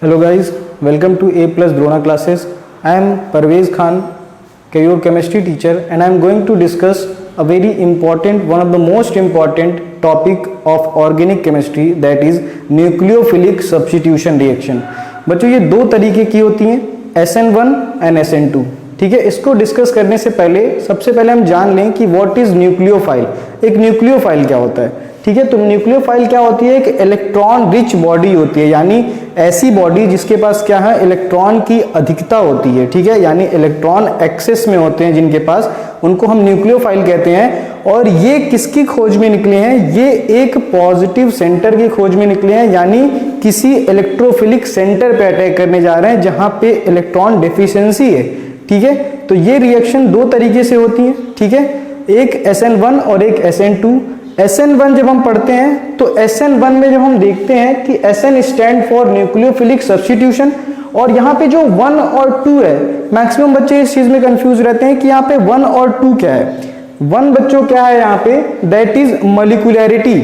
Hello guys, welcome to A plus Drona classes. I am Parvez Khan, your chemistry teacher, and I am going to discuss a very important, one of the most important topic of organic chemistry, that is nucleophilic substitution reaction. बच्चों ये दो तरीके की होती हैं, SN1 and SN2. ठीक है, इसको डिस्कस करने से पहले सबसे पहले हम जान लें कि व्हाट इज न्यूक्लियोफाइल. एक न्यूक्लियोफाइल क्या होता है. ठीक है, तो न्यूक्लियोफाइल क्या होती है, एक इलेक्ट्रॉन रिच बॉडी होती है, यानी ऐसी बॉडी जिसके पास क्या है, इलेक्ट्रॉन की अधिकता होती है. ठीक है, यानी इलेक्ट्रॉन एक्सेस में होते हैं जिनके पास, उनको हम न्यूक्लियोफाइल कहते हैं. और ये किसकी खोज में निकले हैं, ये एक पॉजिटिव सेंटर की खोज में निकले हैं, यानी किसी इलेक्ट्रोफिलिक सेंटर पे अटैक करने जा रहे हैं जहां पे इलेक्ट्रॉन डेफिशिएंसी है. ठीक है, तो ये रिएक्शन दो तरीके से होती है. ठीक है, एक SN1 और एक SN2. SN1 जब हम पढ़ते हैं तो SN1 में जब हम देखते हैं कि SN stand for nucleophilic substitution, और यहाँ पे जो 1 और 2 है, मैक्सिमम बच्चे इस चीज में कंफ्यूज रहते हैं कि यहाँ पे 1 और 2 क्या है. 1 बच्चों क्या है यहाँ पे, दैट इज मॉलिक्यूलैरिटी.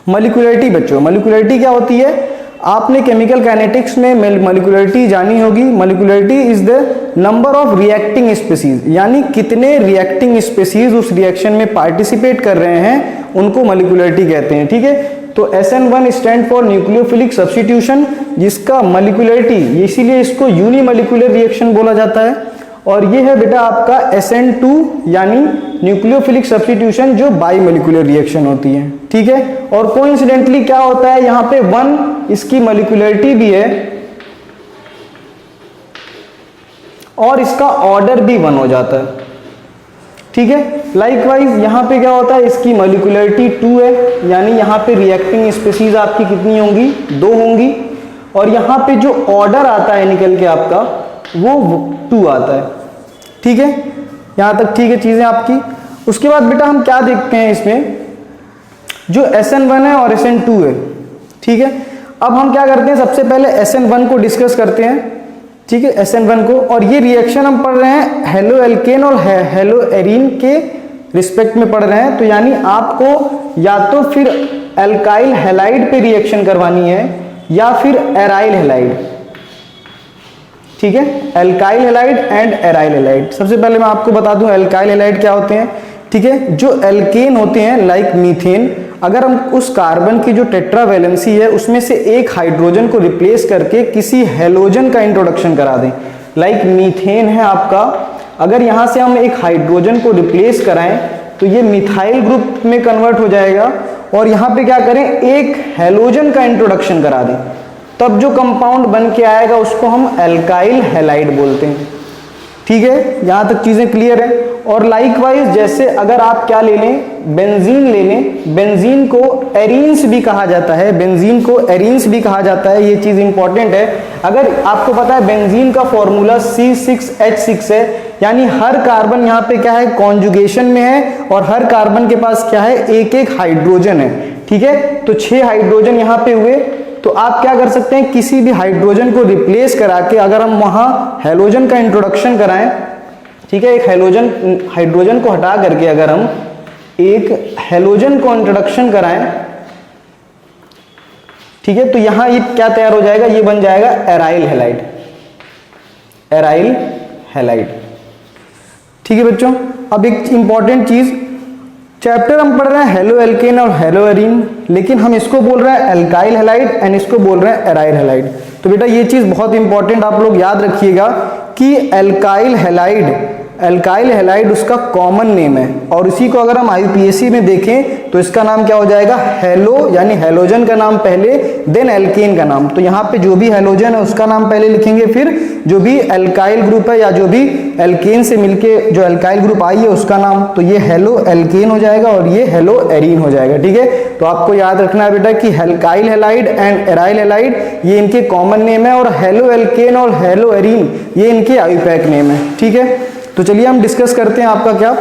मॉलिक्यूलैरिटी बच्चों, मॉलिक्यूलैरिटी क्या होती है, आपने केमिकल काइनेटिक्स में मॉलिक्यूलैरिटी जानी होगी. Molecularity is the number of reacting species, यानी कितने रिएक्टिंग स्पीसीज उस रिएक्शन में पार्टिसिपेट कर रहे हैं, उनको मॉलिक्यूलैरिटी कहते हैं. ठीक है, तो SN1 stand for nucleophilic substitution, जिसका मॉलिक्यूलैरिटी, इसीलिए इसको यूनिमॉलिक्यूलर रिएक्शन बोला जाता है. और ये है बेटा आपका SN2, यानी न्यूक्लियोफिलिक सब्स्टिट्यूशन, जो बाइमॉलिक्यूलर रिएक्शन होती है. ठीक है, और कोइंसिडेंटली क्या होता है, यहाँ पे 1 इसकी मॉलिक्यूलैरिटी भी है और इसका ऑर्डर भी 1 हो जाता है. ठीक है, लाइकवाइज यहाँ पे क्या होता है, इसकी मॉलिक्यूलैरिटी 2 है, यानी यहाँ पे रिएक्टिंग स्पीसीज आपकी कितनी होंगी, 2 होंगी. और यहाँ पे जो ऑर्डर आता है निकल के आपका, वो 2 आता है. ठीक है, यहाँ तक ठीक है चीजें आपकी. उसके बाद बेटा हम क्या देखते हैं इसमें, जो SN1 है और SN2 है. ठीक है, अब हम क्या करते हैं, सबसे पहले SN1 को डिस्कस करते हैं. ठीक है, SN1 को, और ये रिएक्शन हम पढ़ रहे हैं हेलो एल्केन और हेलो एरीन के रिस्पेक्ट में पढ़ रहे हैं. तो यानी आपको या तो फिर एल्काइल हैलाइड पे रिएक्शन करवानी है या फिर एराइल हैलाइड. ठीक है, alkyl halide and aryl halide. सबसे पहले मैं आपको बता दूं एल्काइल हैलाइड क्या होते हैं. ठीक है, जो एल्केन होते हैं लाइक मीथेन, अगर हम उस कार्बन की जो टेट्रावैलेंसी है उसमें से एक हाइड्रोजन को रिप्लेस करके किसी हैलोजन का इंट्रोडक्शन करा दें, लाइक मीथेन है आपका, अगर यहां से हम एक हाइड्रोजन को रिप्लेस कराएं तो ये मिथाइल ग्रुप में कन्वर्ट हो जाएगा. और यहां पे क्या करें, एक हैलोजन का इंट्रोडक्शन करा दें, तब जो कंपाउंड बन के आएगा उसको हम एल्काइल हैलाइड बोलते हैं. ठीक है, यहां तक चीजें क्लियर है. और लाइकवाइज जैसे अगर आप क्या ले लें, बेंजीन ले लें, बेंजीन को एरीन्स भी कहा जाता है, बेंजीन को एरीन्स भी कहा जाता है, ये चीज इंपॉर्टेंट है. अगर आपको पता है बेंजीन का फॉर्मूला C6H6 है, यानी हर कार्बन यहाँ पे क्या है, कॉन्जुगेशन में है, और हर कार्बन के पास क्या है, एक एक हाइड्रोजन है. ठीक है, तो 6 हाइड्रोजन यहाँ पे हुए. तो आप क्या कर सकते हैं, किसी भी हाइड्रोजन को रिप्लेस करा के अगर हम वहां हैलोजन का इंट्रोडक्शन कराएं, ठीक है, एक हाइड्रोजन को हटा करके अगर हम एक हैलोजन को इंट्रोडक्शन कराएं, ठीक है, तो यहां ये क्या तैयार हो जाएगा, ये बन जाएगा एराइल हैलाइड. Aryl halide. ठीक है बच्चों, अब एक इंपॉर्टेंट चीज, चैप्टर हम पढ़ रहे हैं हेलो एल्केन और हेलो एरीन, लेकिन हम इसको बोल रहे हैं एल्काइल हैलाइड एंड इसको बोल रहे हैं एराइल हैलाइड. तो बेटा ये चीज बहुत इंपॉर्टेंट आप लोग याद रखिएगा कि एल्काइल हैलाइड उसका कॉमन नेम है, और इसी को अगर हम IUPAC में देखें तो इसका नाम क्या हो जाएगा, हेलो, यानी हैलोजन का नाम पहले, देन एल्केन का नाम. तो यहाँ पे जो भी हैलोजन है उसका नाम पहले लिखेंगे, फिर जो भी एल्काइल ग्रुप है या जो भी एल्केन से मिलके जो एल्काइल ग्रुप आई है उसका नाम. तो ये हेलो एल्केन हो जाएगा और ये हेलो एरीन हो जाएगा. ठीक है, तो आपको याद रखना है बेटा कि alkyl halide and aryl halide ये इनके कॉमन नेम है, और हेलो एल्केन और हेलो एरीन ये इनके IUPAC नेम है. ठीक है, तो चलिए हम डिस्कस करते हैं, आपका क्या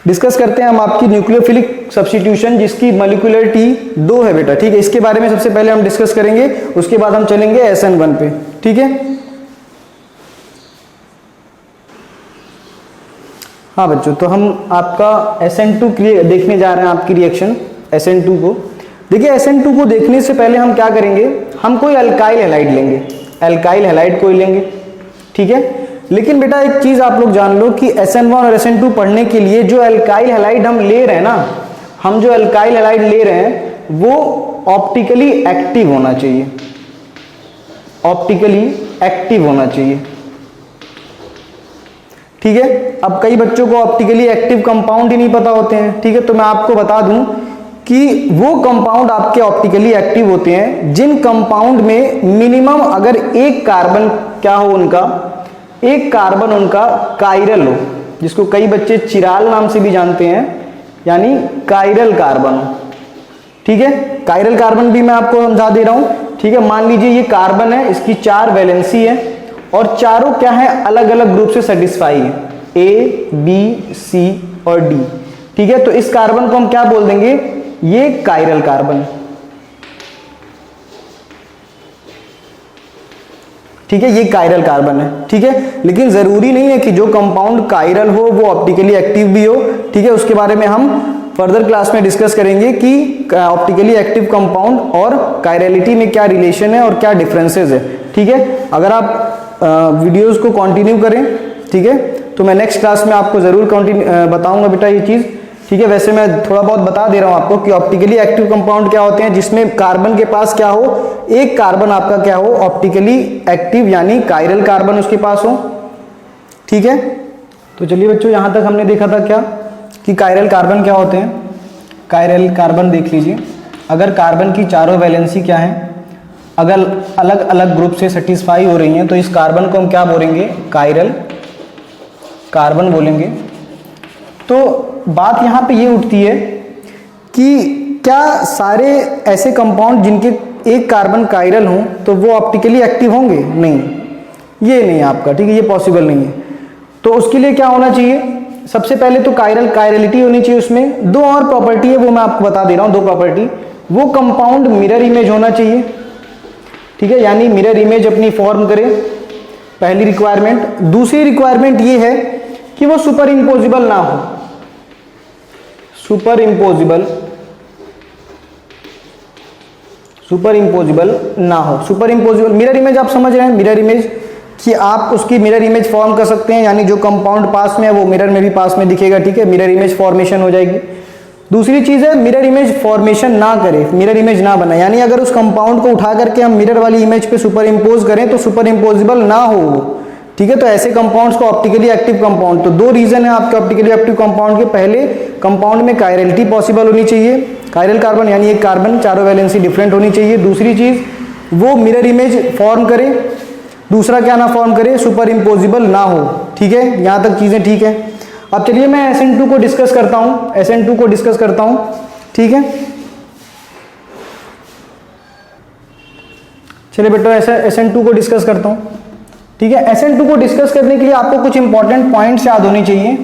डिस्कस करते हैं हम, आपकी न्यूक्लियोफिलिक सब्स्टिट्यूशन, जिसकी मॉलिक्यूलैरिटी 2 है बेटा. ठीक है, इसके बारे में सबसे पहले हम डिस्कस करेंगे, उसके बाद हम चलेंगे SN1 पे. ठीक है, हाँ बच्चों, तो हम आपका SN2 देखने जा रहे हैं, आपकी रिएक्शन SN2 को. देखिए SN2 को देखने से पहले हम क्या करेंगे, हम कोई अल्काइल हैलाइड लेंगे, अल्काइल हैलाइड कोई लेंगे, ठीक है। लेकिन बेटा एक चीज आप लोग जान लो कि SN1 और SN2 पढ़ने के लिए जो अल्काइल हैलाइड हम ले रहे हैं ना, हम जो अल्काइल हैलाइड ले रहे हैं वो ऑप्टिकली एक्टिव होना चाहिए, ऑप्टिकली एक्टिव होना चाहिए, ठीक है। अब कई बच्चों को ऑप्टिकली एक्टिव कंपाउंड ही नहीं पता होते हैं, ठीक है। तो मैं आपको बता दूं कि वो कंपाउंड आपके ऑप्टिकली एक्टिव होते हैं जिन कंपाउंड में मिनिमम अगर एक कार्बन क्या हो, उनका एक कार्बन उनका कायरल हो, जिसको कई बच्चे चिराल नाम से भी जानते हैं, यानी कायरल कार्बन हो, ठीक है। कायरल कार्बन भी मैं आपको समझा दे रहा हूं, ठीक है। मान लीजिए ये कार्बन है, इसकी 4 वैलेंसी है और चारों क्या है, अलग अलग ग्रुप से सेटिस्फाई है, A, B, C और D, ठीक है। तो इस कार्बन को हम क्या बोल देंगे, ये कायरल कार्बन, ठीक है, ये कायरल कार्बन है, ठीक है। लेकिन जरूरी नहीं है कि जो कंपाउंड कायरल हो वो ऑप्टिकली एक्टिव भी हो, ठीक है। उसके बारे में हम फर्दर क्लास में डिस्कस करेंगे कि ऑप्टिकली एक्टिव कंपाउंड और कायरलिटी में क्या रिलेशन है और क्या डिफरेंसेस है, ठीक है। अगर आप वीडियोस को कंटिन्यू करें, ठीक है, तो मैं नेक्स्ट क्लास में आपको जरूर बताऊंगा बेटा ये चीज, ठीक है। वैसे मैं थोड़ा बहुत बता दे रहा हूं आपको कि ऑप्टिकली एक्टिव कंपाउंड क्या होते हैं, जिसमें कार्बन के पास क्या हो, एक कार्बन आपका क्या हो, ऑप्टिकली एक्टिव यानी कायरल कार्बन उसके पास हो, ठीक है। तो चलिए बच्चों, यहां तक हमने देखा था क्या कि कायरल कार्बन क्या होते हैं। कायरल कार्बन देख लीजिए, अगर कार्बन की चारों वैलेंसी क्या है, अगर अलग अलग ग्रुप से सेटिस्फाई हो रही हैं, तो इस कार्बन को हम क्या बोलेंगे, कायरल कार्बन बोलेंगे। तो बात यहाँ पे ये उठती है कि क्या सारे ऐसे कंपाउंड जिनके एक कार्बन कायरल हों तो वो ऑप्टिकली एक्टिव होंगे? नहीं, ये नहीं आपका, ठीक है, ये पॉसिबल नहीं है। तो उसके लिए क्या होना चाहिए, सबसे पहले तो कायरलिटी होनी चाहिए। उसमें 2 और प्रॉपर्टी है, वो मैं आपको बता दे रहा हूँ, 2 प्रॉपर्टी। वो कंपाउंड मिरर इमेज होना चाहिए, ठीक है, यानी मिरर इमेज अपनी फॉर्म करे, पहली रिक्वायरमेंट। दूसरी रिक्वायरमेंट ये है कि वो सुपर इम्पोजिबल ना हो, सुपर इम्पोजिबल ना हो। सुपर इम्पोजिबल मिरर इमेज आप समझ रहे हैं, मिरर इमेज कि आप उसकी मिरर इमेज फॉर्म कर सकते हैं, यानी जो कंपाउंड पास में है वो मिरर में भी पास में दिखेगा, ठीक है, मिरर इमेज फॉर्मेशन हो जाएगी। दूसरी चीज है मिरर इमेज फॉर्मेशन ना करे, मिरर इमेज ना बना, यानी अगर उस कंपाउंड को उठा करके हम मिरर वाली इमेज पे सुपर इम्पोज करें तो सुपर इम्पोजिबल ना हो, ठीक है। तो ऐसे कंपाउंड्स को ऑप्टिकली एक्टिव कंपाउंड, तो 2 रीजन है आपके ऑप्टिकली एक्टिव कंपाउंड के। पहले, कंपाउंड में कायरलिटी पॉसिबल होनी चाहिए, कायरल कार्बन यानी एक कार्बन, चारों वैलेंसी डिफरेंट होनी चाहिए। दूसरी चीज वो मिरर इमेज फॉर्म करे, दूसरा क्या ना फॉर्म करे, सुपर इम्पोजिबल ना हो, ठीक है। यहां तक चीजें ठीक है। अब चलिए मैं SN2 को डिस्कस करता हूं, SN2 को डिस्कस करता हूं, ठीक है। चलिए बेटा SN2 को डिस्कस करता हूं, ठीक है। SN2 को डिस्कस करने के लिए आपको कुछ इंपॉर्टेंट पॉइंट्स याद होने चाहिए,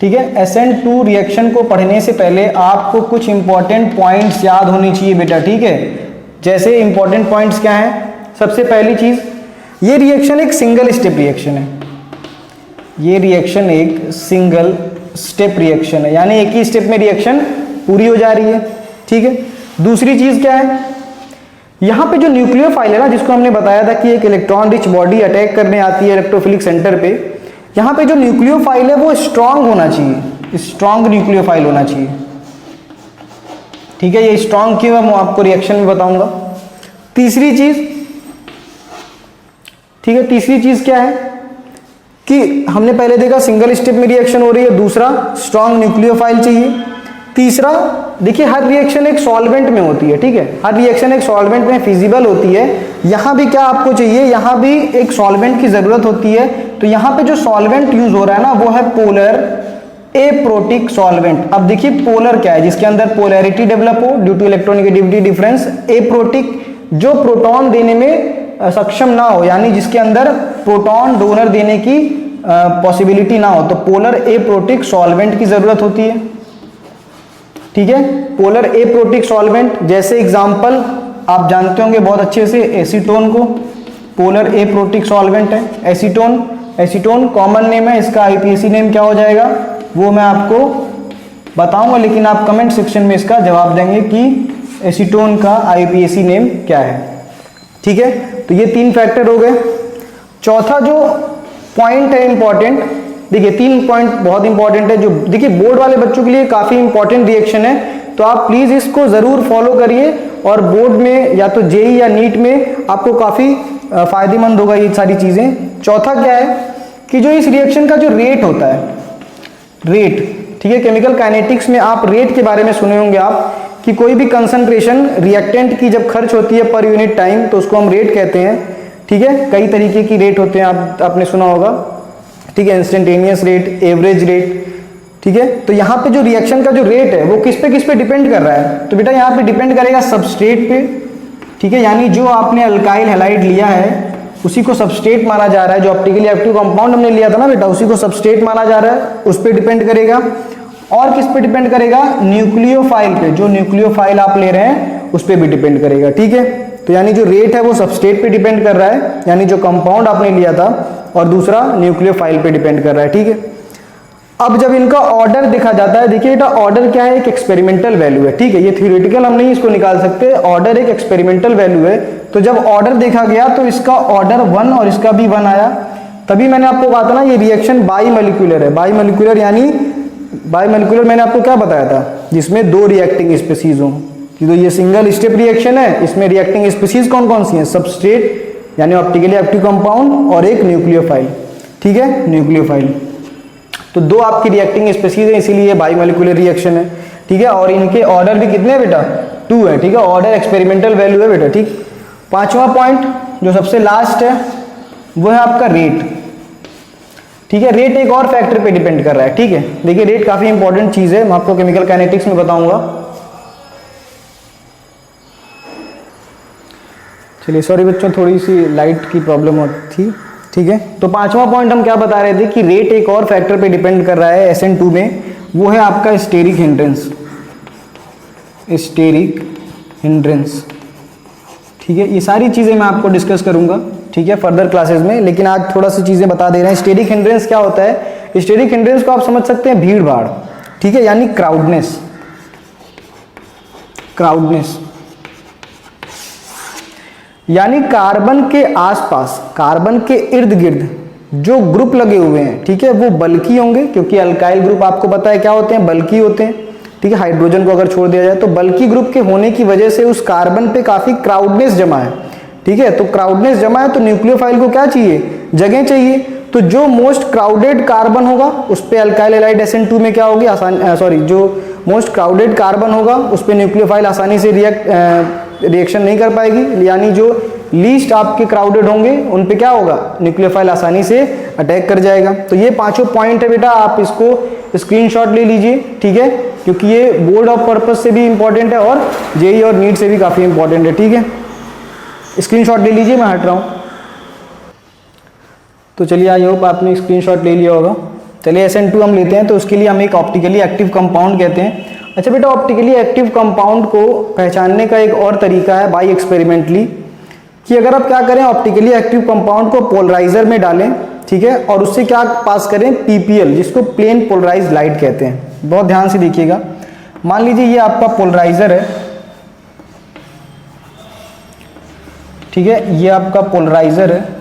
ठीक है। SN2 रिएक्शन को पढ़ने से पहले आपको कुछ इंपॉर्टेंट पॉइंट्स याद होने चाहिए बेटा, ठीक है। जैसे इंपॉर्टेंट पॉइंट्स क्या हैं, सबसे पहली चीज, ये रिएक्शन एक सिंगल स्टेप रिएक्शन है, ये रिएक्शन एक सिंगल स्टेप रिएक्शन है, यानी एक ही स्टेप में रिएक्शन पूरी हो जा रही है, ठीक है। दूसरी चीज क्या है, यहां पे जो न्यूक्लियोफाइल है ना, जिसको हमने बताया था कि एक इलेक्ट्रॉन रिच बॉडी अटैक करने आती है इलेक्ट्रोफिलिक सेंटर पे, यहां पे जो न्यूक्लियोफाइल है वो स्ट्रांग होना चाहिए, स्ट्रांग न्यूक्लियोफाइल होना चाहिए, ठीक है। ये स्ट्रांग क्यों है मैं आपको रिएक्शन में बताऊंगा। तीसरी चीज, ठीक है, तीसरी चीज क्या है कि हमने पहले देखा सिंगल स्टेप में रिएक्शन हो रही है, दूसरा स्ट्रांग न्यूक्लियोफाइल चाहिए, तीसरा देखिए हर रिएक्शन एक सॉल्वेंट में होती है, ठीक है, हर रिएक्शन एक सॉल्वेंट में फिजिबल होती है। यहां भी क्या आपको चाहिए, यहां भी एक सॉल्वेंट की जरूरत होती है। तो यहां पे जो सॉल्वेंट यूज हो रहा है ना वो है पोलर एप्रोटिक सॉल्वेंट। अब देखिए पोलर क्या है, जिसके अंदर पोलैरिटी डेवलप हो due to electronegativity difference. Aprotic जो प्रोटॉन देने में सक्षम ना हो, यानी जिसके अंदर प्रोटॉन डोनर देने की पॉसिबिलिटी ना हो, तो पोलर एप्रोटिक सॉल्वेंट की जरूरत होती है, ठीक है। पोलर एप्रोटिक सॉल्वेंट, जैसे एग्जांपल आप जानते होंगे बहुत अच्छे से, एसीटोन को पोलर एप्रोटिक सॉल्वेंट है। एसीटोन कॉमन नेम है, इसका आईपीएसी नेम क्या हो जाएगा वो मैं आपको बताऊंगा, लेकिन आप कमेंट सेक्शन में इसका जवाब देंगे कि एसीटोन का IUPAC नेम क्या है। ठीक है, तो ये 3 फैक्टर हो गए। चौथा जो पॉइंट है इंपॉर्टेंट, देखिए 3 पॉइंट बहुत इंपॉर्टेंट है, जो देखिए बोर्ड वाले बच्चों के लिए काफी इंपॉर्टेंट रिएक्शन है, तो आप प्लीज इसको जरूर फॉलो करिए और बोर्ड में या तो जेई या नीट में आपको काफी फायदेमंद होगा ये सारी चीजें। चौथा क्या है कि जो इस रिएक्शन का जो रेट होता है, रेट, ठीक है, केमिकल काइनेटिक्स में आप रेट के बारे में सुने होंगे आप कि कोई भी कंसंट्रेशन रिएक्टेंट की जब खर्च होती है पर यूनिट टाइम तो उसको हम रेट कहते हैं। ठीक है, कई तरीके की रेट होते हैं, आपने सुना होगा। ठीक है, इंस्टेंटेनियस रेट, एवरेज रेट। ठीक है, तो यहाँ पे जो रिएक्शन का जो रेट है वो किस पे डिपेंड कर रहा है, तो बेटा यहाँ पे डिपेंड करेगा सबस्ट्रेट पे। ठीक है, यानी जो आपने अल्काइल हैलाइड लिया है उसी को सबस्ट्रेट माना जा रहा है, जो ऑप्टिकली एक्टिव कंपाउंड हमने लिया था ना बेटा, उसी को सबस्ट्रेट माना जा रहा है, उस पर डिपेंड करेगा। और किस पे डिपेंड करेगा, न्यूक्लियोफाइल पे, जो न्यूक्लियोफाइल आप ले रहे हैं उस पर भी डिपेंड करेगा। ठीक है, तो यानी जो रेट है वो सबस्ट्रेट पे डिपेंड कर रहा है, यानी जो कंपाउंड आपने लिया था, और दूसरा न्यूक्लियोफाइल पे डिपेंड कर रहा है। ठीक है, अब जब इनका ऑर्डर देखा जाता है, देखिए बेटा ऑर्डर क्या है, एक एक्सपेरिमेंटल वैल्यू है। ठीक है, ये थ्योरेटिकल हम नहीं इसको निकाल सकते, ऑर्डर एक एक्सपेरिमेंटल वैल्यू है। तो जब ऑर्डर देखा गया तो इसका ऑर्डर 1 और इसका भी 1 आया, तभी मैंने आपको कहा था ना ये रिएक्शन बाईमोलिकुलर है। बाईमोलिकुलर यानी बाईमोलिकुलर मैंने आपको क्या बताया था, जिसमें 2 रिएक्टिंग स्पीसीज हों। तो ये सिंगल स्टेप रिएक्शन है, इसमें रिएक्टिंग स्पीसीज कौन कौन सी हैं, सबस्ट्रेट यानी ऑप्टिकली एक्टिव कंपाउंड और एक न्यूक्लियोफाइल। ठीक है, न्यूक्लियोफाइल, तो 2 आपकी रिएक्टिंग स्पीसीज है, इसीलिए बाईमोलिकुलर रिएक्शन है। ठीक है, और इनके ऑर्डर भी कितने हैं बेटा, 2 है। ठीक है, ऑर्डर एक्सपेरिमेंटल वैल्यू है बेटा। ठीक, 5वां पॉइंट जो सबसे लास्ट है वो है आपका रेट। ठीक है, रेट एक और फैक्टर पे डिपेंड कर रहा है। ठीक है, देखिए रेट काफी इंपॉर्टेंट चीज है, मैं आपको केमिकल काइनेटिक्स में बताऊंगा। चलिए सॉरी बच्चों, थोड़ी सी लाइट की प्रॉब्लम थी। ठीक है, तो 5वां पॉइंट हम क्या बता रहे थे कि रेट एक और फैक्टर पे डिपेंड कर रहा है SN2 में, वो है आपका स्टेरिक हिंड्रेंस। स्टेरिक हिंड्रेंस, ठीक है, ये सारी चीज़ें मैं आपको डिस्कस करूंगा, ठीक है, फर्दर क्लासेस में, लेकिन आज थोड़ा सी चीज़ें बता दे रहे हैं। स्टेरिक हिंड्रेंस क्या होता है, स्टेरिक हिंड्रेंस को आप समझ सकते हैं भीड़ भाड़। ठीक है, यानी क्राउडनेस, क्राउडनेस यानी कार्बन के आसपास, कार्बन के इर्द गिर्द जो ग्रुप लगे हुए हैं, ठीक है, वो बल्की होंगे, क्योंकि अल्काइल ग्रुप आपको पता है क्या होते हैं, बल्की होते हैं। ठीक है, हाइड्रोजन को अगर छोड़ दिया जाए तो बल्की ग्रुप के होने की वजह से उस कार्बन पे काफी क्राउडनेस जमा है। ठीक है, तो क्राउडनेस जमा है तो न्यूक्लियोफाइल को क्या चाहिए, जगह चाहिए। तो जो मोस्ट क्राउडेड कार्बन होगा उस पे अल्काइल हैलाइड SN2 में क्या होगी, जो मोस्ट क्राउडेड कार्बन होगा उस पे न्यूक्लियोफाइल आसानी से रिएक्शन नहीं कर पाएगी, यानी जो लीस्ट आपके क्राउडेड होंगे उन पे क्या होगा, न्यूक्लियोफाइल आसानी से अटैक कर जाएगा। तो ये 5 पॉइंट है बेटा, आप इसको स्क्रीनशॉट ले लीजिए। ठीक है, क्योंकि ये बोर्ड ऑफ पर्पस से भी इंपॉर्टेंट है और जेई और नीट से भी काफी इंपॉर्टेंट है। ठीक है, स्क्रीनशॉट ले लीजिए, मैं हट रहा हूँ। तो चलिए, आई होप आपने स्क्रीनशॉट ले लिया होगा। चलिए SN2 हम लेते हैं, तो उसके लिए हम एक ऑप्टिकली एक्टिव कंपाउंड कहते हैं। अच्छा बेटा, ऑप्टिकली एक्टिव कंपाउंड को पहचानने का एक और तरीका है बाई एक्सपेरिमेंटली, कि अगर आप क्या करें, ऑप्टिकली एक्टिव कंपाउंड को पोलराइजर में डालें, ठीक है, और उससे क्या पास करें, PPL, जिसको प्लेन पोलराइज लाइट कहते हैं। बहुत ध्यान से देखिएगा, मान लीजिए ये आपका पोलराइजर है, ठीक है, ये आपका पोलराइजर है,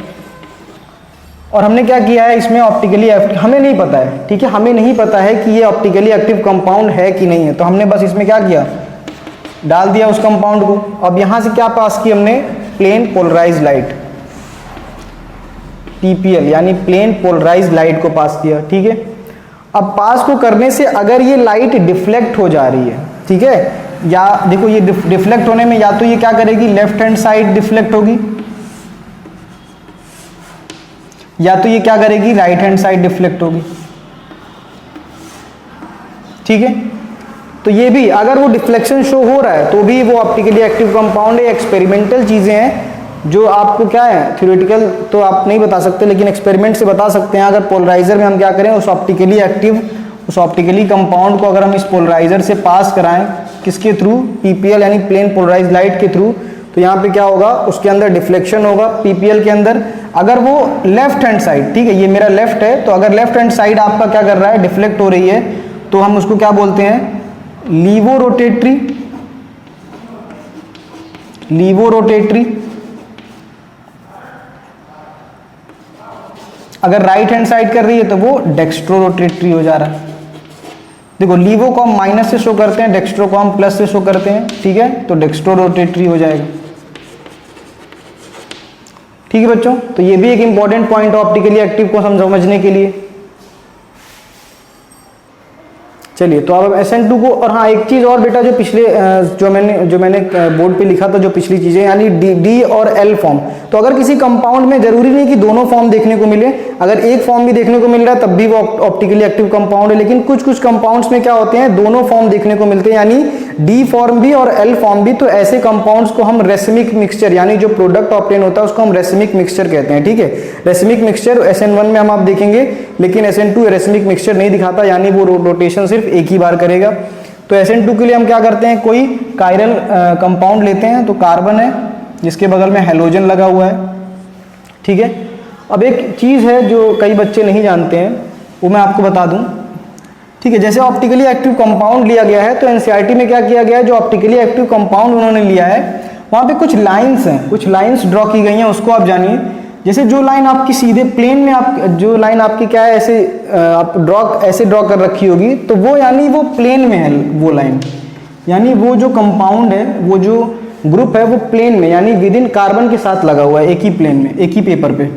और हमने क्या किया है इसमें ऑप्टिकली, हमें नहीं पता है, ठीक है, हमें नहीं पता है कि ये ऑप्टिकली एक्टिव कंपाउंड है कि नहीं है, तो हमने बस इसमें क्या किया, डाल दिया उस कंपाउंड को। अब यहां से क्या पास की हमने, प्लेन पोलराइज लाइट, PPL यानी प्लेन पोलराइज लाइट को पास किया। ठीक है, अब पास को करने से अगर ये लाइट डिफ्लेक्ट हो जा रही है, ठीक है, या देखो ये डिफ्लेक्ट होने में या तो ये क्या करेगी, लेफ्ट हैंड साइड डिफ्लेक्ट होगी, या तो ये क्या करेगी, राइट हैंड साइड डिफ्लेक्ट होगी। ठीक है, तो ये भी अगर वो डिफ्लेक्शन शो हो रहा है तो भी वो ऑप्टिकली एक्टिव कंपाउंड है। एक्सपेरिमेंटल चीजें हैं जो आपको क्या है, थ्योरेटिकल तो आप नहीं बता सकते, लेकिन एक्सपेरिमेंट से बता सकते हैं। अगर पोलराइजर में हम क्या करें, उस ऑप्टिकली एक्टिव, उस ऑप्टिकली कंपाउंड को अगर हम इस पोलराइजर से पास कराएं, किसके थ्रू, PPL यानी प्लेन पोलराइज लाइट के थ्रू, तो यहाँ पे क्या होगा, उसके अंदर डिफ्लेक्शन होगा PPL के अंदर। अगर वो लेफ्ट हैंड साइड, ठीक है, ये मेरा लेफ्ट है, तो अगर लेफ्ट हैंड साइड आपका क्या कर रहा है, डिफ्लेक्ट हो रही है, तो हम उसको क्या बोलते हैं, लीवो रोटेटरी। अगर राइट हैंड साइड कर रही है तो वो डेक्स्ट्रो रोटेटरी हो जा रहा है। देखो लीवो को हम माइनस से शो करते हैं, डेक्स्ट्रो को हम प्लस से शो करते हैं, ठीक है, तो डेक्स्ट्रो रोटेटरी हो जाएगा। ठीक है बच्चों, तो ये भी एक इंपॉर्टेंट पॉइंट है ऑप्टिकली एक्टिव को समझने के लिए। चलिए, तो अब SN2 को, और हाँ एक चीज़ और बेटा, जो पिछले जो मैंने बोर्ड पे लिखा था, जो पिछली चीज़ें, यानी डी और एल फॉर्म। तो अगर किसी कंपाउंड में जरूरी नहीं कि दोनों फॉर्म देखने को मिले, अगर एक फॉर्म भी देखने को मिल रहा है तब भी वो ऑप्टिकली एक्टिव कंपाउंड है। लेकिन कुछ कुछ कंपाउंड्स में क्या होते हैं, दोनों फॉर्म देखने को मिलते हैं, यानी डी फॉर्म भी और एल फॉर्म भी। तो ऐसे कंपाउंड्स को हम रेसिमिक मिक्सचर, यानी जो प्रोडक्ट ऑब्टेन होता है उसको हम रेसिमिक मिक्सचर कहते हैं। ठीक है, रेसिमिक मिक्सचर SN1 में हम आप देखेंगे, लेकिन SN2 रेसिमिक मिक्सचर नहीं दिखाता, यानी वो रोटेशन सिर्फ एक ही बार करेगा। तो SN2 के लिए हम क्या करते हैं, कोई कायरल कंपाउंड लेते हैं, तो कार्बन है जिसके बगल में हैलोजन लगा हुआ है। ठीक है, अब एक चीज़ है जो कई बच्चे नहीं जानते हैं, वो मैं आपको बता दूं। ठीक है, जैसे ऑप्टिकली एक्टिव कंपाउंड लिया गया है, तो NCERT में क्या किया गया है, जो ऑप्टिकली एक्टिव कंपाउंड उन्होंने लिया है वहाँ पे कुछ लाइंस हैं, कुछ लाइंस ड्रॉ की गई हैं, उसको आप जानिए। जैसे जो लाइन आपकी सीधे प्लेन में, आप जो लाइन आपकी क्या है, ऐसे आप ऐसे ड्रॉ कर रखी होगी, तो वो यानी वो प्लेन में है वो लाइन, यानी वो जो कंपाउंड है, वो जो ग्रुप है वो प्लेन में, यानी विद इन कार्बन के साथ लगा हुआ है, एक ही प्लेन में, एक ही पेपर पे।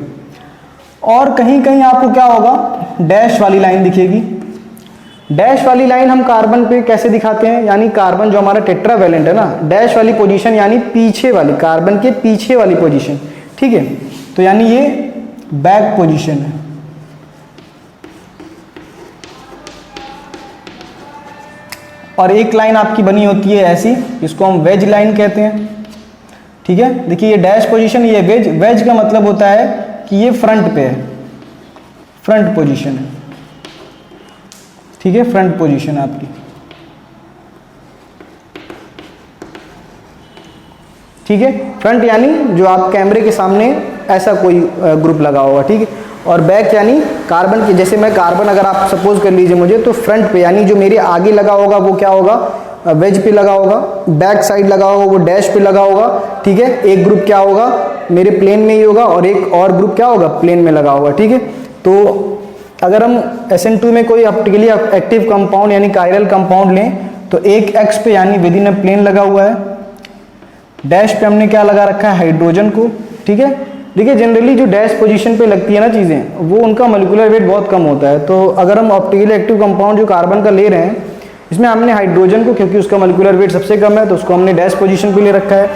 और कहीं कहीं आपको क्या होगा, डैश वाली लाइन दिखेगी। डैश वाली लाइन हम कार्बन पे कैसे दिखाते हैं, यानी कार्बन जो हमारा टेट्रावैलेंट है ना, डैश वाली पोजीशन यानी पीछे वाली, कार्बन के पीछे वाली पोजीशन। ठीक है, तो यानी ये बैक पोजीशन है। और एक लाइन आपकी बनी होती है ऐसी, इसको हम वेज लाइन कहते हैं। ठीक है, देखिए ये डैश पोजीशन, ये वेज। वेज का मतलब होता है कि ये फ्रंट पे है, फ्रंट पोजीशन है। ठीक है, फ्रंट पोजीशन है आपकी। ठीक है, फ्रंट यानी जो आप कैमरे के सामने ऐसा कोई ग्रुप लगा होगा। ठीक है, और बैक यानी कार्बन के, जैसे मैं कार्बन अगर आप सपोज कर लीजिए मुझे, तो फ्रंट पे यानी जो मेरे आगे लगा होगा वो क्या होगा, वेज पे लगा होगा। बैक साइड लगा होगा वो डैश पे लगा होगा। ठीक है, एक ग्रुप क्या होगा मेरे प्लेन में ही होगा, और एक और ग्रुप क्या होगा, प्लेन में लगा होगा। ठीक है, तो अगर हम SN2 में कोई ऑप्टिकली एक्टिव कंपाउंड यानी कायरल कंपाउंड लें, तो एक एक्स पे यानी विद इन अ प्लेन लगा हुआ है, डैश पे हमने क्या लगा रखा है, हाइड्रोजन को। ठीक है, देखिए जनरली जो डैश पोजीशन पे लगती है ना चीज़ें, वो उनका मोलिकुलर वेट बहुत कम होता है। तो अगर हम ऑप्टिकली एक्टिव कंपाउंड जो कार्बन का ले रहे हैं, इसमें हमने हाइड्रोजन को, क्योंकि उसका मोलिकुलर वेट सबसे कम है, तो उसको हमने डैश पोजीशन पे ले रखा है।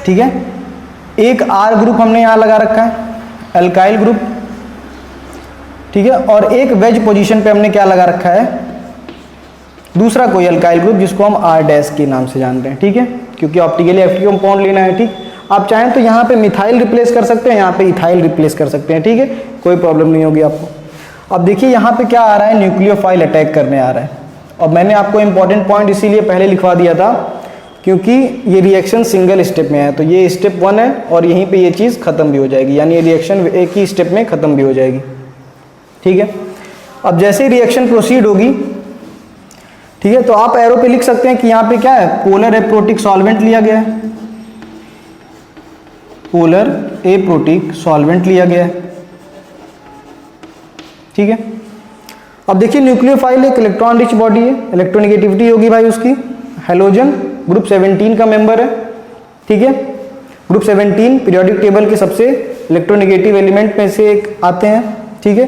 ठीक है, एक R ग्रुप हमने यहाँ लगा रखा है, अल्काइल ग्रुप। ठीक है, और एक वेज पोजीशन पे हमने क्या लगा रखा है, दूसरा कोई अल्काइल ग्रुप, जिसको हम R डैश के नाम से जानते हैं। ठीक है, क्योंकि ऑप्टिकली एक्टिव कंपाउंड लेना है। ठीक, आप चाहें तो यहाँ पे मिथाइल रिप्लेस कर सकते हैं, यहाँ पे इथाइल रिप्लेस कर सकते हैं। ठीक है, कोई प्रॉब्लम नहीं होगी आपको। अब देखिए यहाँ पे क्या आ रहा है, न्यूक्लियोफाइल अटैक करने आ रहा है। और मैंने आपको इंपॉर्टेंट पॉइंट इसीलिए पहले लिखवा दिया था, क्योंकि ये रिएक्शन सिंगल स्टेप में है। तो ये स्टेप 1 है, और यहीं पे ये चीज़ खत्म भी हो जाएगी, यानी ये रिएक्शन एक ही स्टेप में खत्म भी हो जाएगी। ठीक है, अब जैसे ही रिएक्शन प्रोसीड होगी, ठीक है, तो आप एरो पे लिख सकते हैं कि यहाँ पे क्या है, पोलर एप्रोटिक सॉल्वेंट लिया गया है, पोलर एप्रोटिक सॉल्वेंट लिया गया है। ठीक है, अब देखिए न्यूक्लियोफाइल एक इलेक्ट्रॉन रिच बॉडी है, इलेक्ट्रोनेगेटिविटी होगी भाई उसकी, हैलोजन ग्रुप 17 का मेंबर है। ठीक है, ग्रुप 17 पीरियोडिक टेबल के सबसे इलेक्ट्रोनेगेटिव एलिमेंट में से एक आते हैं। ठीक है,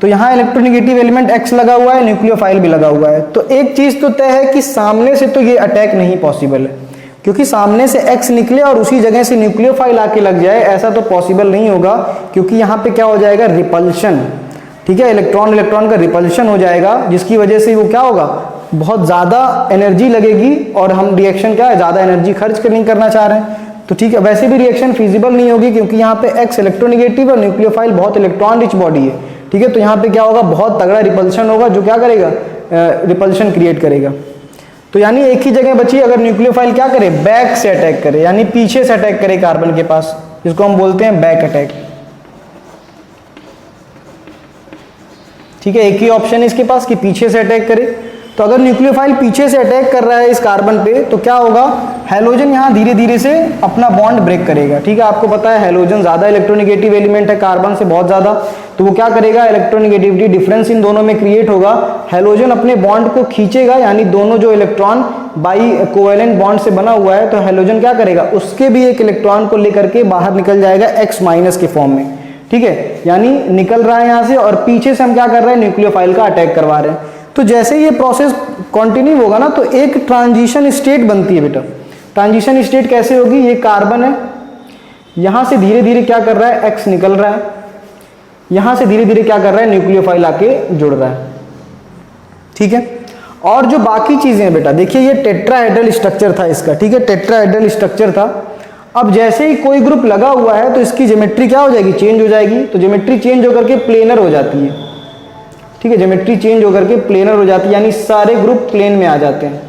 तो यहाँ इलेक्ट्रोनेगेटिव एलिमेंट X लगा हुआ है, न्यूक्लियोफाइल भी लगा हुआ है। तो एक चीज तो तय है कि सामने से तो ये अटैक नहीं पॉसिबल है, क्योंकि सामने से X निकले और उसी जगह से न्यूक्लियोफाइल आके लग जाए, ऐसा तो पॉसिबल नहीं होगा, क्योंकि यहाँ पे क्या हो जाएगा, रिपल्शन। ठीक है, इलेक्ट्रॉन इलेक्ट्रॉन का रिपल्शन हो जाएगा, जिसकी वजह से वो क्या होगा, बहुत ज़्यादा एनर्जी लगेगी, और हम रिएक्शन क्या है, ज़्यादा एनर्जी खर्च नहीं करना चाह रहे हैं। तो ठीक है, वैसे भी रिएक्शन फिजिबल नहीं होगी, क्योंकि यहाँ पे X इलेक्ट्रोनेगेटिव और न्यूक्लियोफाइल बहुत इलेक्ट्रॉन रिच बॉडी है। ठीक है, तो यहाँ पे क्या होगा, बहुत तगड़ा रिपल्शन होगा, जो क्या करेगा, रिपल्शन क्रिएट करेगा। तो यानी एक ही जगह बची, अगर न्यूक्लियोफाइल क्या करे, बैक से अटैक करे, यानी पीछे से अटैक करे कार्बन के पास, जिसको हम बोलते हैं बैक अटैक। ठीक है, एक ही ऑप्शन है इसके पास कि पीछे से अटैक करे। तो अगर न्यूक्लियोफाइल पीछे से अटैक कर रहा है इस कार्बन पे तो क्या होगा, हैलोजन यहाँ धीरे धीरे से अपना बॉन्ड ब्रेक करेगा। ठीक है, आपको पता है हैलोजन ज़्यादा इलेक्ट्रोनिगेटिव एलिमेंट है कार्बन से, बहुत ज़्यादा, तो वो क्या करेगा, इलेक्ट्रोनिगेटिविटी डिफरेंस इन दोनों में क्रिएट होगा, हैलोजन अपने बॉन्ड को खींचेगा, यानी दोनों जो इलेक्ट्रॉन बाई कोवेलेंट बॉन्ड से बना हुआ है तो हैलोजन क्या करेगा, उसके भी एक इलेक्ट्रॉन को लेकर के बाहर निकल जाएगा X- के फॉर्म में। ठीक है, यानी निकल रहा है यहाँ से और पीछे से हम क्या कर रहे हैं, न्यूक्लियोफाइल का अटैक करवा रहे हैं। तो जैसे ये प्रोसेस कंटिन्यू होगा ना तो एक ट्रांजिशन स्टेट बनती है बेटा। ट्रांजिशन स्टेट कैसे होगी, ये कार्बन है, यहां से धीरे धीरे क्या कर रहा है, X निकल रहा है, यहां से धीरे धीरे क्या कर रहा है, न्यूक्लियोफाइल आके जुड़ रहा है। ठीक है, और जो बाकी चीजें हैं बेटा, देखिए ये टेट्राहेड्रल स्ट्रक्चर था इसका। ठीक है, टेट्राहेड्रल स्ट्रक्चर था। अब जैसे ही कोई ग्रुप लगा हुआ है तो इसकी ज्योमेट्री क्या हो जाएगी, चेंज हो जाएगी। तो ज्योमेट्री चेंज होकर के प्लेनर हो जाती है। ठीक है, ज्योमेट्री चेंज होकर के प्लेनर हो जाती है, यानी सारे ग्रुप प्लेन में आ जाते हैं।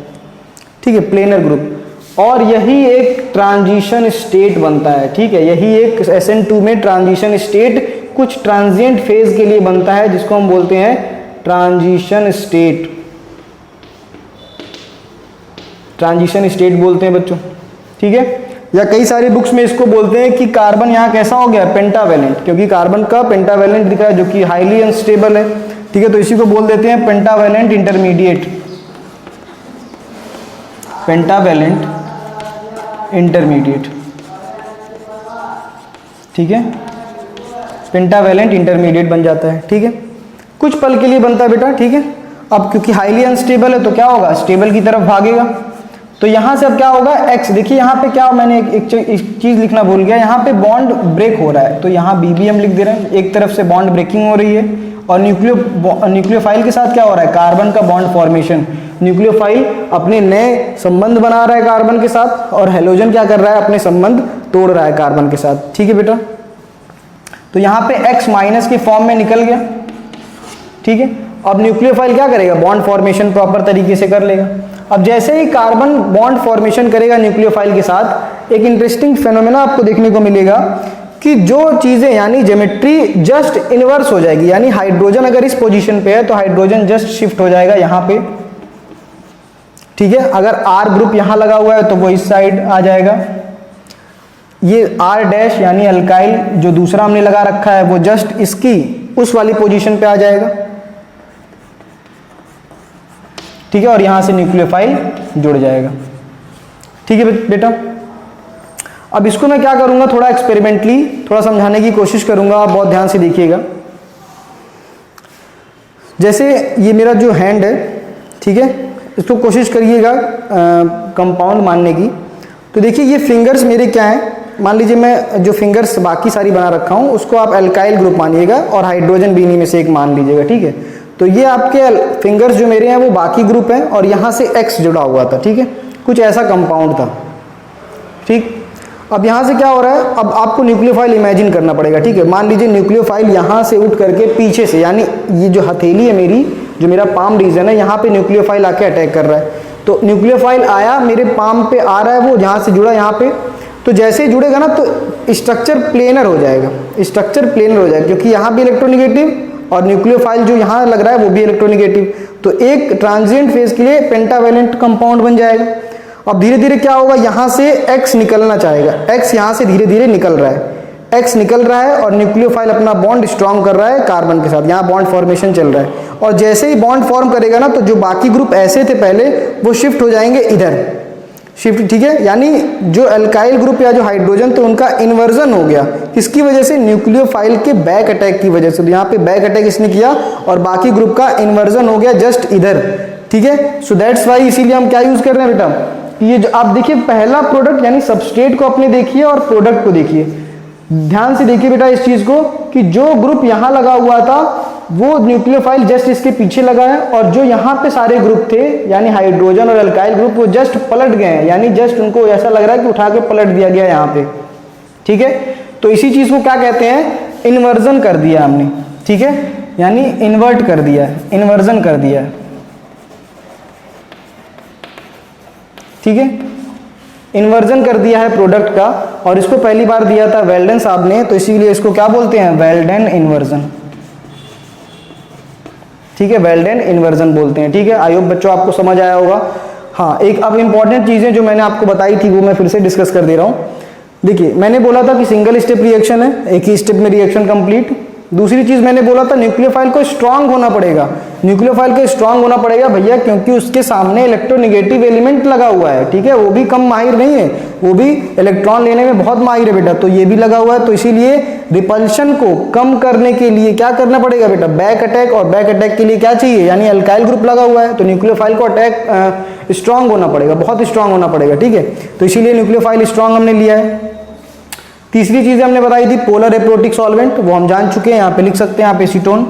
ठीक है, प्लेनर ग्रुप, और यही एक ट्रांजिशन स्टेट बनता है। ठीक है, यही एक SN2 में ट्रांजिशन स्टेट कुछ ट्रांजिएंट फेज के लिए बनता है, जिसको हम बोलते हैं ट्रांजिशन स्टेट। ट्रांजिशन स्टेट बोलते हैं बच्चों। ठीक है, या कई सारी बुक्स में इसको बोलते हैं कि कार्बन यहाँ कैसा हो गया, पेंटावेलेंट, क्योंकि कार्बन का पेंटावेलेंट दिखा है जो कि हाईली अनस्टेबल है। ठीक है, तो इसी को बोल देते हैं पेंटावेलेंट इंटरमीडिएट। Pentavalent intermediate. ठीक है, पेंटावेलेंट इंटरमीडिएट बन जाता है। ठीक है, कुछ पल के लिए बनता है बेटा। ठीक है, अब क्योंकि हाईली अनस्टेबल है तो क्या होगा, स्टेबल की तरफ भागेगा। तो यहां से अब क्या होगा, X, देखिए यहाँ पे क्या, मैंने एक चीज लिखना भूल गया, यहाँ पे बॉन्ड ब्रेक हो रहा है, तो यहाँ BBM लिख दे रहे हैं। एक तरफ से बॉन्ड ब्रेकिंग हो रही है और न्यूक्लियोफाइल के साथ क्या हो रहा है, कार्बन का बॉन्ड फॉर्मेशन। न्यूक्लियोफाइल अपने नए संबंध बना रहा है कार्बन के साथ, और हैलोजन क्या कर रहा है, अपने संबंध तोड़ रहा है कार्बन के साथ। ठीक है बेटा, तो यहाँ पे X- के फॉर्म में निकल गया। ठीक है, अब न्यूक्लियोफाइल क्या करेगा, बॉन्ड फॉर्मेशन प्रॉपर तरीके से कर लेगा। अब जैसे ही कार्बन बॉन्ड फॉर्मेशन करेगा न्यूक्लियोफाइल के साथ, एक इंटरेस्टिंग फेनोमेना आपको देखने को मिलेगा कि जो चीजें, यानी ज्योमेट्री जस्ट इनवर्स हो जाएगी, यानी हाइड्रोजन अगर इस पोजीशन पे है तो हाइड्रोजन जस्ट शिफ्ट हो जाएगा यहाँ पे। ठीक है, अगर R ग्रुप यहाँ लगा हुआ है तो वो इस साइड आ जाएगा। ये R' यानी अल्काइल जो दूसरा हमने लगा रखा है वो जस्ट इसकी उस वाली पोजीशन पे आ जाएगा। ठीक है, और यहां से न्यूक्लियोफाइल जुड़ जाएगा। ठीक है बेटा, अब इसको मैं क्या करूंगा, थोड़ा एक्सपेरिमेंटली थोड़ा समझाने की कोशिश करूंगा, आप बहुत ध्यान से देखिएगा। जैसे ये मेरा जो हैंड है, ठीक है, इसको कोशिश करिएगा कंपाउंड मानने की। तो देखिए ये फिंगर्स मेरे क्या हैं, मान लीजिए मैं जो फिंगर्स बाकी सारी बना रखा हूं उसको आप अल्काइल ग्रुप मानिएगा और हाइड्रोजन भी इन्हीं में से एक मान लीजिएगा। ठीक है, तो ये आपके फिंगर्स जो मेरे हैं वो बाकी ग्रुप हैं और यहाँ से X जुड़ा हुआ था। ठीक है, कुछ ऐसा कंपाउंड था। ठीक, अब यहाँ से क्या हो रहा है, अब आपको न्यूक्लियोफाइल इमेजिन करना पड़ेगा। ठीक है, मान लीजिए न्यूक्लियोफाइल यहाँ से उठ करके पीछे से, यानी ये जो हथेली है मेरी, जो मेरा पाम रीजन है, यहाँ पे न्यूक्लियोफाइल आके अटैक कर रहा है। तो न्यूक्लियोफाइल आया, मेरे पाम पे आ रहा है, वो यहाँ से जुड़ा यहाँ पे, तो जैसे ही जुड़ेगा ना तो स्ट्रक्चर प्लेनर हो जाएगा। स्ट्रक्चर प्लेनर हो जाएगा क्योंकि यहाँ भी इलेक्ट्रोनिगेटिव और न्यूक्लियोफाइल जो यहाँ लग रहा है वो भी इलेक्ट्रोनिगेटिव, तो एक ट्रांजिएंट फेज के लिए पेंटावेलेंट कंपाउंड बन जाएगा। अब धीरे धीरे क्या होगा, यहाँ से X निकलना चाहेगा, X यहाँ से धीरे धीरे निकल रहा है, X निकल रहा है और न्यूक्लियोफाइल अपना बॉन्ड स्ट्रॉन्ग कर रहा है कार्बन के साथ, यहाँ बॉन्ड फॉर्मेशन चल रहा है। और जैसे ही बॉन्ड फॉर्म करेगा ना तो जो बाकी ग्रुप ऐसे थे पहले वो शिफ्ट हो जाएंगे इधर, शिफ्ट। ठीक है, यानी जो अल्काइल ग्रुप या जो हाइड्रोजन तो उनका इन्वर्जन हो गया, किसकी वजह से, न्यूक्लियोफाइल के बैक अटैक की वजह से। तो यहाँ पे बैक अटैक इसने किया और बाकी ग्रुप का इन्वर्जन हो गया जस्ट इधर। ठीक है, सो दैट्स वाई, इसीलिए हम क्या यूज कर रहे हैं बेटा, ये जो आप देखिए पहला प्रोडक्ट यानी सबस्ट्रेट को अपने देखिए और प्रोडक्ट को देखिए, ध्यान से देखिए बेटा इस चीज को कि जो ग्रुप यहाँ लगा हुआ था वो न्यूक्लियोफाइल जस्ट इसके पीछे लगा है, और जो यहाँ पे सारे ग्रुप थे यानी हाइड्रोजन और अल्काइल ग्रुप वो जस्ट पलट गए हैं, यानी जस्ट उनको ऐसा लग रहा है कि उठा के पलट दिया गया यहाँ पे। ठीक है, तो इसी चीज को क्या कहते हैं, इन्वर्जन कर दिया हमने। ठीक है, यानी इन्वर्ट कर दिया है, इन्वर्जन कर दिया है। ठीक है, इन्वर्जन कर दिया है प्रोडक्ट का, और इसको पहली बार दिया था वेल्डेन साहब ने, तो इसीलिए इसको क्या बोलते हैं, वेल्डेन इन्वर्जन। ठीक है, वेल्डेन इन्वर्जन बोलते हैं। ठीक है, आई होप बच्चों आपको समझ आया होगा। हाँ, एक अब इंपॉर्टेंट चीज़ें जो मैंने आपको बताई थी वो मैं फिर से डिस्कस कर दे रहा हूँ। देखिए, मैंने बोला था कि सिंगल स्टेप रिएक्शन है, एक ही स्टेप में रिएक्शन कंप्लीट। दूसरी चीज़ मैंने बोला था न्यूक्लियोफाइल को स्ट्रांग होना पड़ेगा। न्यूक्लियोफाइल को स्ट्रांग होना पड़ेगा भैया, क्योंकि उसके सामने इलेक्ट्रोनेगेटिव एलिमेंट लगा हुआ है। ठीक है, वो भी कम माहिर नहीं है, वो भी इलेक्ट्रॉन लेने में बहुत माहिर है बेटा, तो ये भी लगा हुआ है। तो इसीलिए रिपल्शन को कम करने के लिए क्या करना पड़ेगा बेटा, बैक अटैक। और बैक अटैक के लिए क्या चाहिए, यानी अल्काइल ग्रुप लगा हुआ है, तो न्यूक्लियोफाइल को अटैक स्ट्रांग होना पड़ेगा, बहुत स्ट्रांग होना पड़ेगा। ठीक है, तो इसीलिए न्यूक्लियोफाइल स्ट्रांग हमने लिया है। तीसरी चीज हमने बताई थी पोलर एप्रोटिक सॉल्वेंट, वो हम जान चुके हैं, यहां पे लिख सकते हैं आप एसीटोन।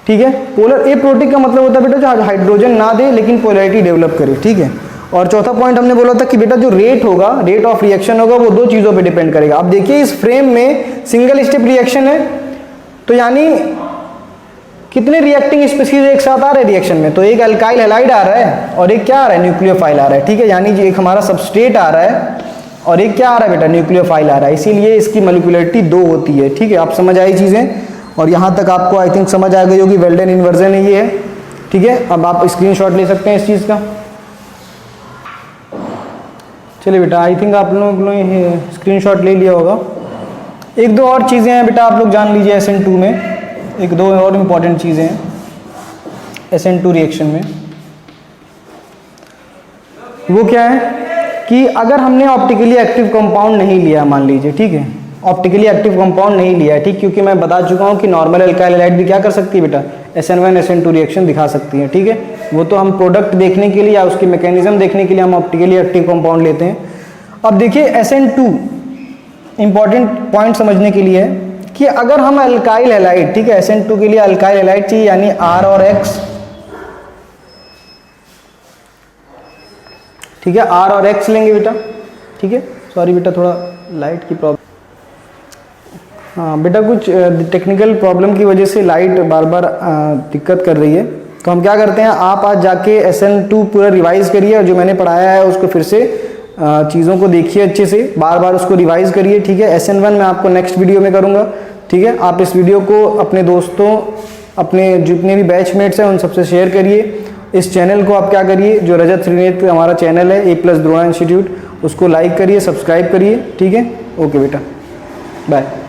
ठीक है, पोलर एप्रोटिक का मतलब होता है बेटा जो हाइड्रोजन ना दे लेकिन पोलैरिटी डेवलप करे। ठीक है, और चौथा पॉइंट हमने बोला था कि बेटा जो रेट होगा, रेट ऑफ रिएक्शन होगा, वो दो चीजों पे डिपेंड करेगा। अब देखिए इस फ्रेम में सिंगल स्टेप रिएक्शन है, तो यानी कितने रिएक्टिंग स्पीसीज एक साथ आ रहे हैं रिएक्शन में, तो एक अल्काइल हैलाइड आ रहा है और एक क्या आ रहा है, न्यूक्लियोफाइल आ रहा है। ठीक है, यानी एक हमारा सबस्ट्रेट आ रहा है और एक क्या आ रहा है बेटा, न्यूक्लियोफाइल आ रहा है, इसीलिए इसकी मॉलिक्यूलरिटी 2 होती है। ठीक है, आप समझ आई चीज़ें, और यहाँ तक आपको आई थिंक समझ आ गई होगी वेल्डेन इन्वर्जन है ये है। ठीक है, अब आप स्क्रीनशॉट ले सकते हैं इस चीज़ का। चलिए बेटा, आई थिंक आप लोग ने स्क्रीनशॉट ले लिया होगा। एक दो और चीज़ें हैं बेटा, आप लोग जान लीजिए SN2 में, एक दो और इम्पॉर्टेंट चीज़ें हैं SN2 रिएक्शन में। वो क्या है कि अगर हमने ऑप्टिकली एक्टिव कंपाउंड नहीं लिया, मान लीजिए, ठीक है, ऑप्टिकली एक्टिव कंपाउंड नहीं लिया है, ठीक, क्योंकि मैं बता चुका हूँ कि नॉर्मल अल्काइल हैलाइड भी क्या कर सकती है बेटा, SN1 SN2 रिएक्शन दिखा सकती है। ठीक है, वो तो हम प्रोडक्ट देखने के लिए या उसकी मैकेनिज्म देखने के लिए हम ऑप्टिकली एक्टिव कंपाउंड लेते हैं। अब देखिए SN2 इंपॉर्टेंट पॉइंट समझने के लिए है कि अगर हम अल्काइल हैलाइड, ठीक है, SN2 के लिए अल्काइल हैलाइड चाहिए, यानी R और X, ठीक है, R और X लेंगे बेटा। ठीक है, सॉरी बेटा थोड़ा लाइट की प्रॉब्लम, हाँ बेटा कुछ टेक्निकल प्रॉब्लम की वजह से लाइट बार बार दिक्कत कर रही है। तो हम क्या करते हैं, आप आज जाके SN2 पूरा रिवाइज करिए और जो मैंने पढ़ाया है उसको फिर से चीज़ों को देखिए अच्छे से, बार बार उसको रिवाइज करिए। ठीक है, SN1 मैं आपको नेक्स्ट वीडियो में करूँगा। ठीक है, आप इस वीडियो को अपने दोस्तों, अपने जितने भी बैचमेट्स हैं उन सबसे शेयर करिए। इस चैनल को आप क्या करिए, जो रजत श्रीनेत्र हमारा चैनल है A+ द्रोणा इंस्टीट्यूट, उसको लाइक करिए, सब्सक्राइब करिए। ठीक है, ओके बेटा, बाय।